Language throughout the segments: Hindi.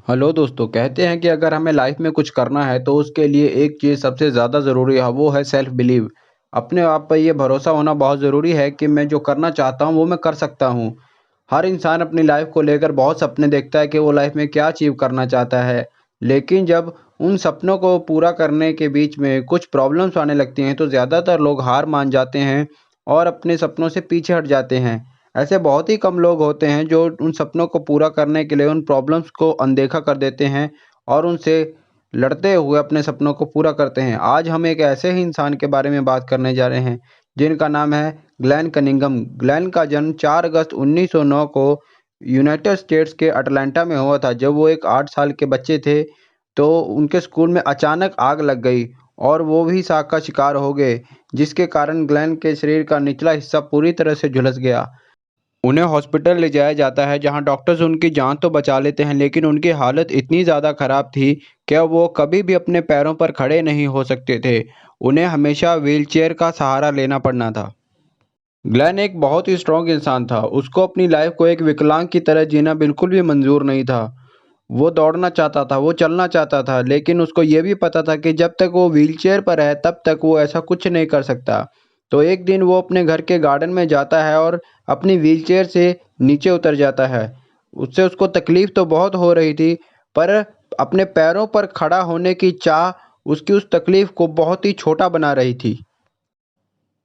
हेलो दोस्तों, कहते हैं कि अगर हमें लाइफ में कुछ करना है तो उसके लिए एक चीज़ सबसे ज़्यादा ज़रूरी है, वो है सेल्फ बिलीव। अपने आप पर ये भरोसा होना बहुत ज़रूरी है कि मैं जो करना चाहता हूँ वो मैं कर सकता हूँ। हर इंसान अपनी लाइफ को लेकर बहुत सपने देखता है कि वो लाइफ में क्या अचीव करना चाहता है। लेकिन जब उन सपनों को पूरा करने के बीच में कुछ प्रॉब्लम्स आने लगती हैं तो ज़्यादातर लोग हार मान जाते हैं और अपने सपनों से पीछे हट जाते हैं। ऐसे बहुत ही कम लोग होते हैं जो उन सपनों को पूरा करने के लिए उन प्रॉब्लम्स को अनदेखा कर देते हैं और उनसे लड़ते हुए अपने सपनों को पूरा करते हैं। आज हम एक ऐसे ही इंसान के बारे में बात करने जा रहे हैं जिनका नाम है ग्लेन कनिंघम। ग्लेन का जन्म 4 अगस्त 1909 को यूनाइटेड स्टेट्स के अटलांटा में हुआ था। जब वो एक 8 साल के बच्चे थे तो उनके स्कूल में अचानक आग लग गई और वो भी आग का शिकार हो गए, जिसके कारण ग्लेन के शरीर का निचला हिस्सा पूरी तरह से झुलस गया। उन्हें हॉस्पिटल ले जाया जाता है जहां डॉक्टर्स उनकी जान तो बचा लेते हैं, लेकिन उनकी हालत इतनी ज़्यादा ख़राब थी कि वो कभी भी अपने पैरों पर खड़े नहीं हो सकते थे। उन्हें हमेशा व्हीलचेयर का सहारा लेना पड़ना था। ग्लेन एक बहुत ही स्ट्रॉन्ग इंसान था। उसको अपनी लाइफ को एक विकलांग की तरह जीना बिल्कुल भी मंजूर नहीं था। वो दौड़ना चाहता था, वो चलना चाहता था, लेकिन उसको ये भी पता था कि जब तक वो व्हीलचेयर पर है तब तक वो ऐसा कुछ नहीं कर सकता। तो एक दिन वो अपने घर के गार्डन में जाता है और अपनी व्हीलचेयर से नीचे उतर जाता है। उससे उसको तकलीफ़ तो बहुत हो रही थी, पर अपने पैरों पर खड़ा होने की चाह उसकी उस तकलीफ़ को बहुत ही छोटा बना रही थी।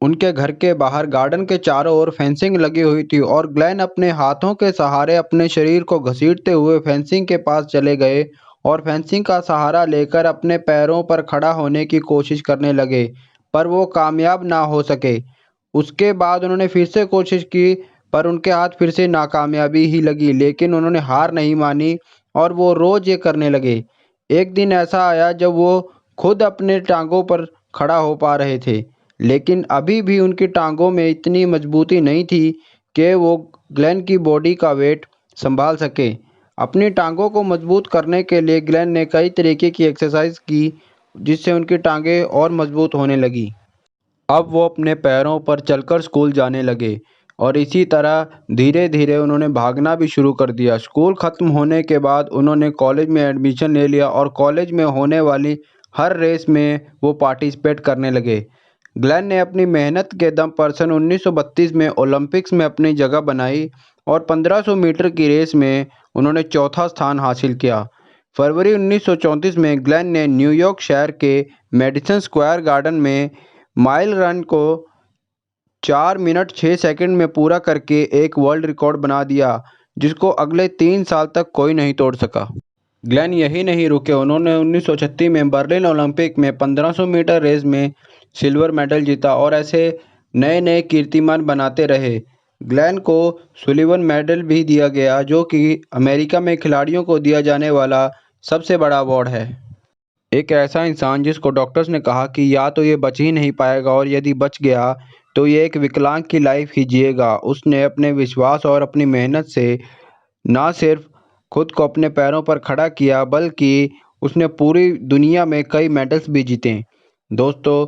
उनके घर के बाहर गार्डन के चारों ओर फेंसिंग लगी हुई थी और ग्लेन अपने हाथों के सहारे अपने शरीर को घसीटते हुए फेंसिंग के पास चले गए और फेंसिंग का सहारा लेकर अपने पैरों पर खड़ा होने की कोशिश करने लगे, पर वो कामयाब ना हो सके। उसके बाद उन्होंने फिर से कोशिश की, पर उनके हाथ फिर से नाकामयाबी ही लगी, लेकिन उन्होंने हार नहीं मानी और वो रोज़ ये करने लगे। एक दिन ऐसा आया जब वो खुद अपने टांगों पर खड़ा हो पा रहे थे, लेकिन अभी भी उनकी टांगों में इतनी मजबूती नहीं थी कि वो ग्लेन की बॉडी का वेट संभाल सके। अपनी टांगों को मजबूत करने के लिए ग्लेन ने कई तरीके की एक्सरसाइज की, जिससे उनकी टांगें और मजबूत होने लगी। अब वो अपने पैरों पर चलकर स्कूल जाने लगे और इसी तरह धीरे-धीरे उन्होंने भागना भी शुरू कर दिया। स्कूल ख़त्म होने के बाद उन्होंने कॉलेज में एडमिशन ले लिया और कॉलेज में होने वाली हर रेस में वो पार्टिसिपेट करने लगे। ग्लेन ने अपनी मेहनत के दम पर सन 1932 में ओलंपिक्स में अपनी जगह बनाई और 1500 मीटर की रेस में उन्होंने चौथा स्थान हासिल किया। फरवरी 1934 में ग्लेन ने न्यूयॉर्क शहर के मेडिसन स्क्वायर गार्डन में माइल रन को 4 मिनट 6 सेकंड में पूरा करके एक वर्ल्ड रिकॉर्ड बना दिया, जिसको अगले 3 साल तक कोई नहीं तोड़ सका। ग्लेन यही नहीं रुके, उन्होंने 1936 में बर्लिन ओलंपिक में 1500 मीटर रेस में सिल्वर मेडल जीता और ऐसे नए-नए कीर्तिमान बनाते रहे। ग्लेन को सुलिवन मेडल भी दिया गया, जो कि अमेरिका में खिलाड़ियों को दिया जाने वाला सबसे बड़ा अवार्ड है। एक ऐसा इंसान जिसको डॉक्टर्स ने कहा कि या तो ये बच ही नहीं पाएगा और यदि बच गया तो ये एक विकलांग की लाइफ ही जिएगा। उसने अपने विश्वास और अपनी मेहनत से ना सिर्फ खुद को अपने पैरों पर खड़ा किया, बल्कि उसने पूरी दुनिया में कई मेडल्स भी जीते। दोस्तों,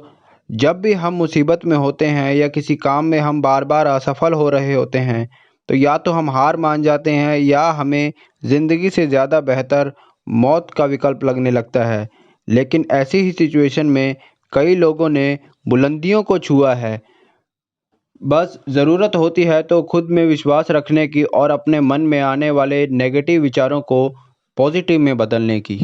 जब भी हम मुसीबत में होते हैं या किसी काम में हम बार-बार असफल हो रहे होते हैं, तो या तो हम हार मान जाते हैं या हमें ज़िंदगी से ज़्यादा बेहतर मौत का विकल्प लगने लगता है। लेकिन ऐसी ही सिचुएशन में कई लोगों ने बुलंदियों को छुआ है। बस ज़रूरत होती है तो खुद में विश्वास रखने की और अपने मन में आने वाले नेगेटिव विचारों को पॉजिटिव में बदलने की।